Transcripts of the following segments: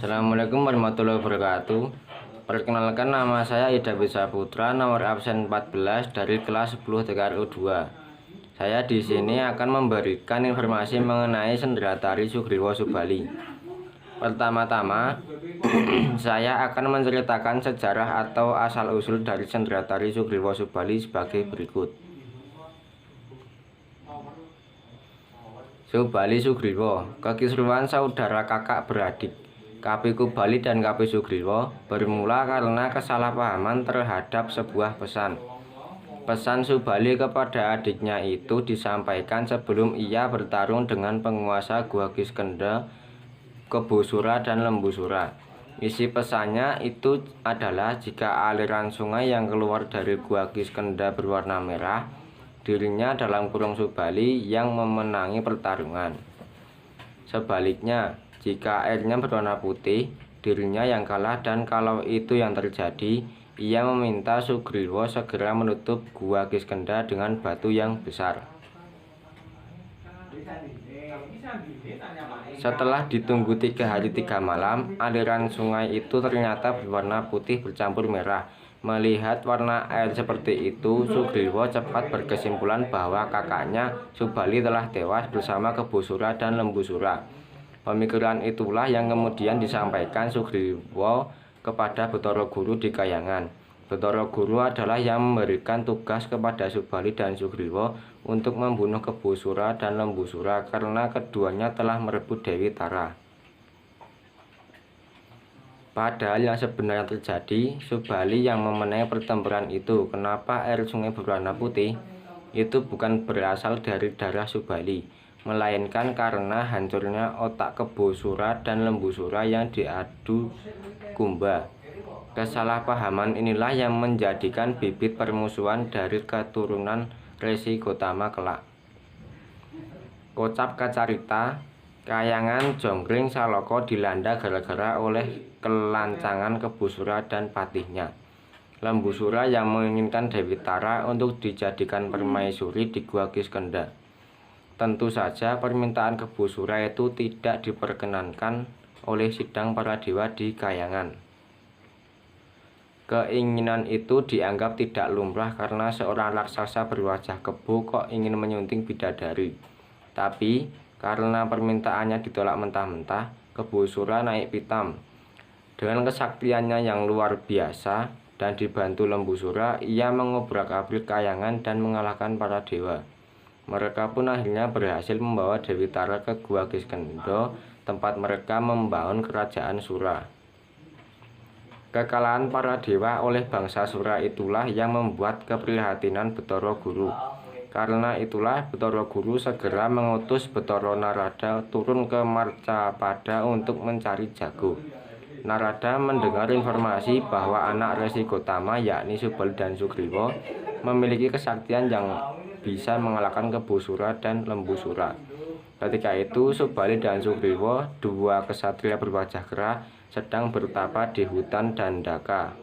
Assalamualaikum warahmatullahi wabarakatuh. Perkenalkan, nama saya Ida Bisa Putra, nomor absen 14 dari kelas 10 TKRU 2. Saya di sini akan memberikan informasi mengenai Sendratari Sugriwo Subali. Pertama-tama, saya akan menceritakan sejarah atau asal-usul dari Sendratari Sugriwo Subali sebagai berikut. Subali Sugriwo, kekisruhan saudara kakak beradik Kapi Kubali dan Kapi Sugriwo bermula karena kesalahpahaman terhadap sebuah pesan. Pesan Subali kepada adiknya itu disampaikan sebelum ia bertarung dengan penguasa Gua Kiskendha, Kebusura dan Lembusura. Isi pesannya itu adalah jika aliran sungai yang keluar dari Gua Kiskendha berwarna merah, dirinya dalam kurung Subali yang memenangi pertarungan. Sebaliknya, jika airnya berwarna putih, dirinya yang kalah, dan kalau itu yang terjadi, ia meminta Sugriwo segera menutup Gua Kiskendha dengan batu yang besar. Setelah ditunggu 3 hari 3 malam, aliran sungai itu ternyata berwarna putih bercampur merah. Melihat warna air seperti itu, Sugriwo cepat berkesimpulan bahwa kakaknya Subali telah tewas bersama Kebusura dan Lembusura. Pemikiran itulah yang kemudian disampaikan Sugriwo kepada Bathara Guru di Kahyangan. Bathara Guru adalah yang memberikan tugas kepada Subali dan Sugriwo untuk membunuh Kebusura dan Lembusura karena keduanya telah merebut Dewi Tara. Padahal yang sebenarnya terjadi, Subali yang memenangi pertempuran itu. Kenapa air sungai berwarna putih? Itu bukan berasal dari darah Subali, melainkan karena hancurnya otak Kebusura dan Lembusura yang diadu Kumba. Kesalahpahaman inilah yang menjadikan bibit permusuhan dari keturunan Resi Gotama kelak. Kocap kacarita, Kahyangan Jonggring Salaka dilanda gara-gara oleh kelancangan Kebusura dan patihnya. Lembusura yang menginginkan Dewi Tara untuk dijadikan permaisuri di Gua Kiskendha. Tentu saja permintaan Kebusura itu tidak diperkenankan oleh sidang para dewa di Kahyangan. Keinginan itu dianggap tidak lumrah karena seorang raksasa berwajah kebo kok ingin menyunting bidadari. Tapi karena permintaannya ditolak mentah-mentah, Kebusura naik pitam. Dengan kesaktiannya yang luar biasa dan dibantu Lembusura, ia mengobrak-abrik Kahyangan dan mengalahkan para dewa. Mereka pun akhirnya berhasil membawa Dewi Tara ke Gua Kiskendha, tempat mereka membangun kerajaan Sura. Kekalahan para dewa oleh bangsa Sura itulah yang membuat keprihatinan Bathara Guru. Karena itulah Bathara Guru segera mengutus Bathara Narada turun ke Marcapada untuk mencari jago. Narada mendengar informasi bahwa anak Resi Gotama yakni Subali dan Sugriwo memiliki kesaktian yang bisa mengalahkan Kebusura dan Lembusura. Ketika itu Subali dan Sugriwo, dua kesatria berwajah kerah, sedang bertapa di hutan Dandaka.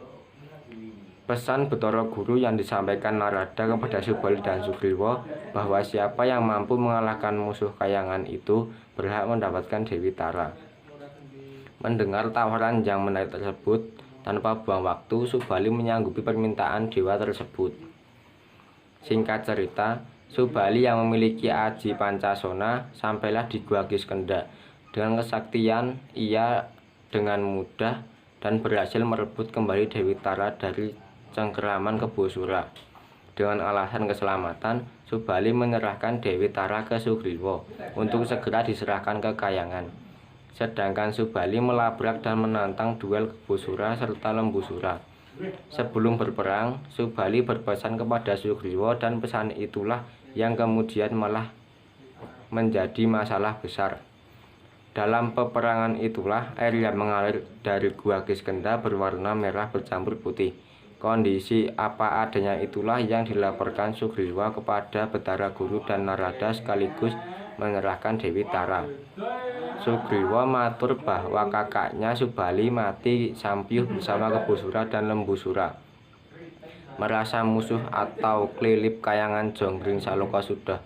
Pesan Bathara Guru yang disampaikan Narada kepada Subali dan Sugriwo bahwa siapa yang mampu mengalahkan musuh Kahyangan itu berhak mendapatkan Dewi Tara. Mendengar tawaran yang menarik tersebut, tanpa buang waktu, Subali menyanggupi permintaan dewa tersebut. Singkat cerita, Subali yang memiliki aji Pancasona sampailah di Gua Kiskendha. Dengan kesaktian, ia dengan mudah dan berhasil merebut kembali Dewi Tara dari cengkeraman Kebusura. Dengan alasan keselamatan, Subali menyerahkan Dewi Tara ke Sugriwo untuk segera diserahkan ke Kahyangan. Sedangkan Subali melabrak dan menantang duel Kebusura serta Lembusura. Sebelum berperang, Subali berpesan kepada Sugriwo dan pesan itulah yang kemudian malah menjadi masalah besar. Dalam peperangan itulah air yang mengalir dari Gua Kiskendha berwarna merah bercampur putih. Kondisi apa adanya itulah yang dilaporkan Sugriwo kepada Bathara Guru dan Narada sekaligus menyerahkan Dewi Tara. Sugriwo matur bahwa kakaknya Subali mati sampiuh bersama Kebusura dan Lembusura. Merasa musuh atau Klilip Kayangan Jonggring Saloka sudah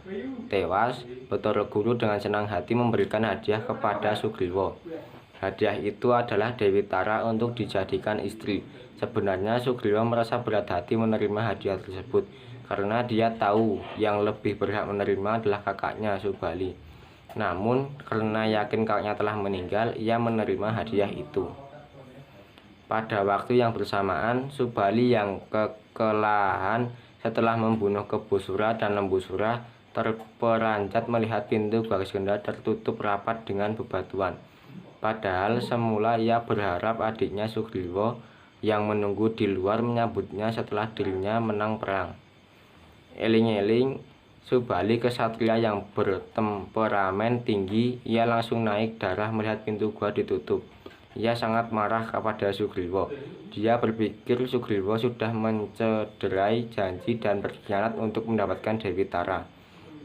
tewas, Bathara Guru dengan senang hati memberikan hadiah kepada Sugriwa. Hadiah itu adalah Dewi Tara untuk dijadikan istri. Sebenarnya Sugriwa merasa berat hati menerima hadiah tersebut, karena dia tahu yang lebih berhak menerima adalah kakaknya Subali. Namun, karena yakin kakaknya telah meninggal, ia menerima hadiah itu. Pada waktu yang bersamaan, Subali yang kekelahan setelah membunuh Kebusura dan Lembusura terperanjat melihat pintu Bagiskenda tertutup rapat dengan bebatuan. Padahal semula ia berharap adiknya Sugriwa yang menunggu di luar menyambutnya setelah dirinya menang perang. Eling-eling Subali kesatria yang bertemperamen tinggi, ia langsung naik darah melihat pintu gua ditutup. Ia sangat marah kepada Sugriwa. Dia berpikir Sugriwa sudah mencederai janji dan berkhianat untuk mendapatkan Dewi Tara.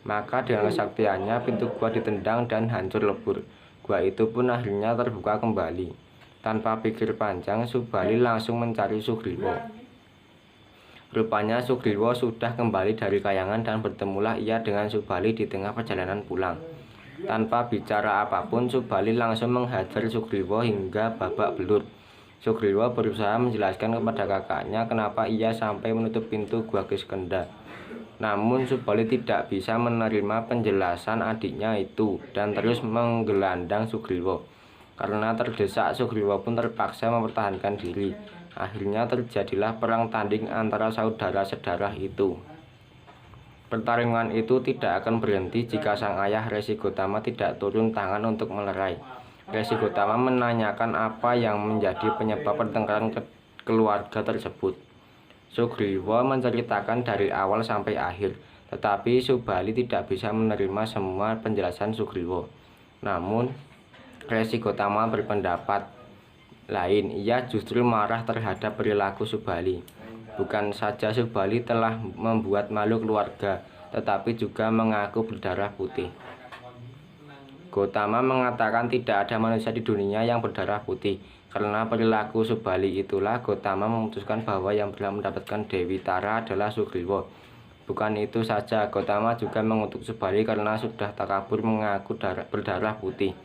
Maka dengan kesaktiannya pintu gua ditendang dan hancur lebur. Gua itu pun akhirnya terbuka kembali. Tanpa pikir panjang, Subali langsung mencari Sugriwa. Rupanya Sugriwa sudah kembali dari Kayangan dan bertemulah ia dengan Subali di tengah perjalanan pulang. Tanpa bicara apapun, Subali langsung menghajar Sugriwa hingga babak belur. Sugriwa berusaha menjelaskan kepada kakaknya kenapa ia sampai menutup pintu Gua Kiskenda. Namun Subali tidak bisa menerima penjelasan adiknya itu dan terus menggelandang Sugriwa. Karena terdesak, Sugriwa pun terpaksa mempertahankan diri. Akhirnya terjadilah perang tanding antara saudara sedarah itu. Pertarungan itu tidak akan berhenti jika sang ayah Resi Gotama tidak turun tangan untuk melerai. Resi Gotama menanyakan apa yang menjadi penyebab pertengkaran keluarga tersebut. Sugriwa menceritakan dari awal sampai akhir, tetapi Subali tidak bisa menerima semua penjelasan Sugriwa. Namun, Resi Gotama berpendapat lain. Ia justru marah terhadap perilaku Subali. Bukan saja Subali telah membuat malu keluarga, tetapi juga mengaku berdarah putih. Gotama mengatakan tidak ada manusia di dunia yang berdarah putih. Karena perilaku Subali itulah Gotama memutuskan bahwa yang berhak mendapatkan Dewi Tara adalah Sugriwa. Bukan itu saja, Gotama juga mengutuk Subali karena sudah takabur mengaku berdarah putih.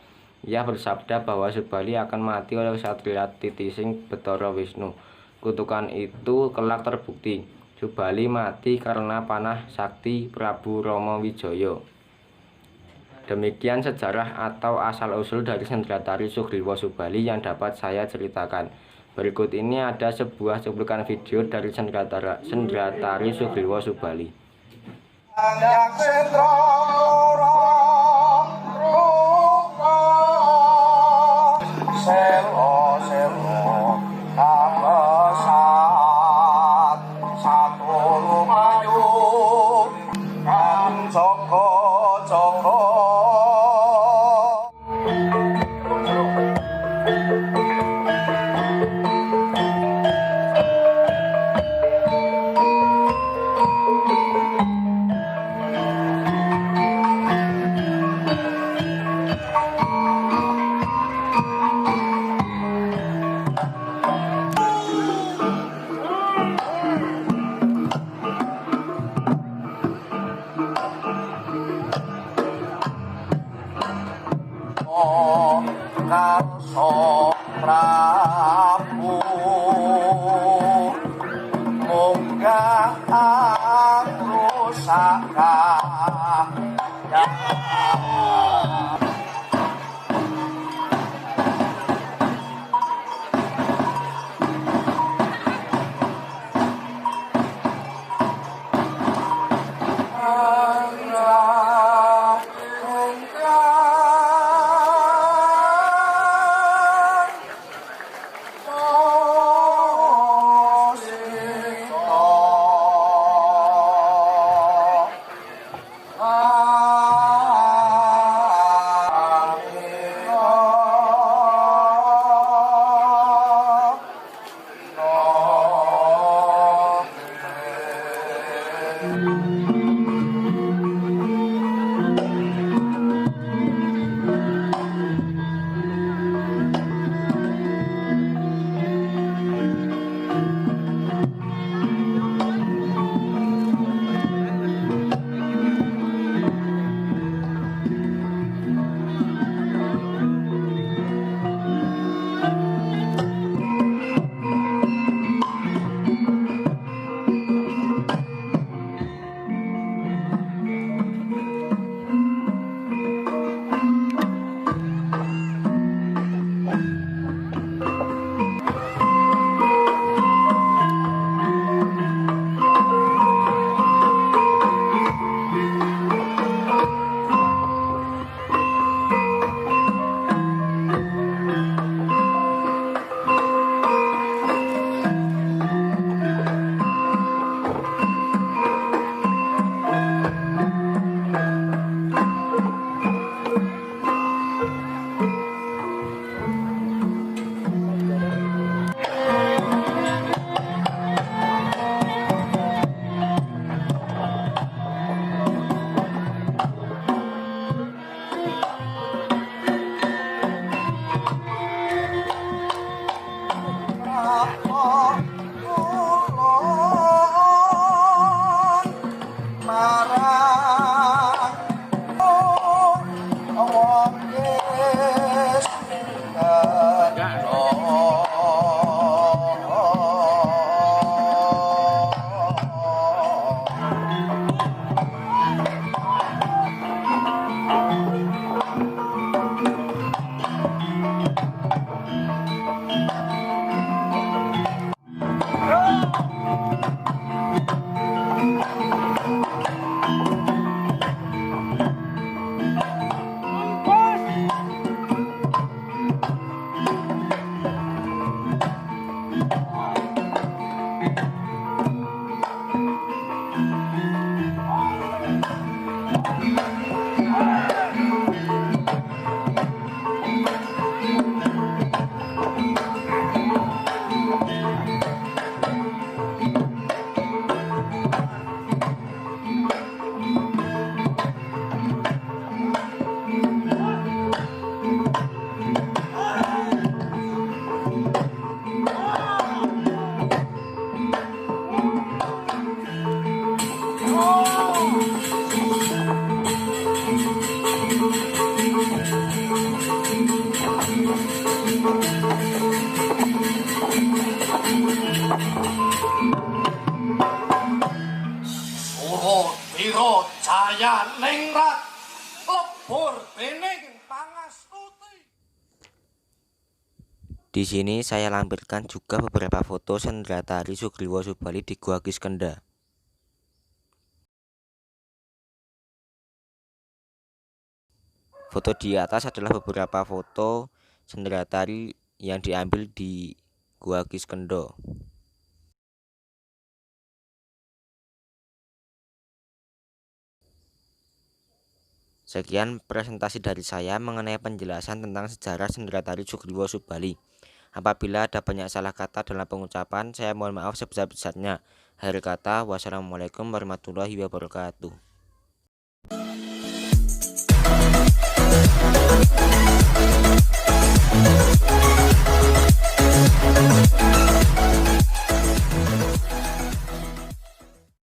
Ia bersabda bahwa Subali akan mati oleh Ksatria Titising Bathara Wisnu. Kutukan itu kelak terbukti. Subali mati karena panah sakti Prabu Rama Wijaya. Demikian sejarah atau asal-usul dari Sendratari Sugriwa Subali yang dapat saya ceritakan. Berikut ini ada sebuah cuplikan video dari Sendratari Sugriwa Subali. Karso Prabu munggah angrusaka Wiro Jaya Ningrat lebur dening pangastuti. Di sini saya lampirkan juga beberapa foto Sendratari Sugriwa Subali di Gua Kiskenda. Foto di atas adalah beberapa foto Sendratari yang diambil di Gua Kiskenda. Sekian presentasi dari saya mengenai penjelasan tentang sejarah Sendratari Sugriwa Subali. Apabila ada banyak salah kata dalam pengucapan, saya mohon maaf sebesar-besarnya. Akhir kata, wassalamualaikum warahmatullahi wabarakatuh.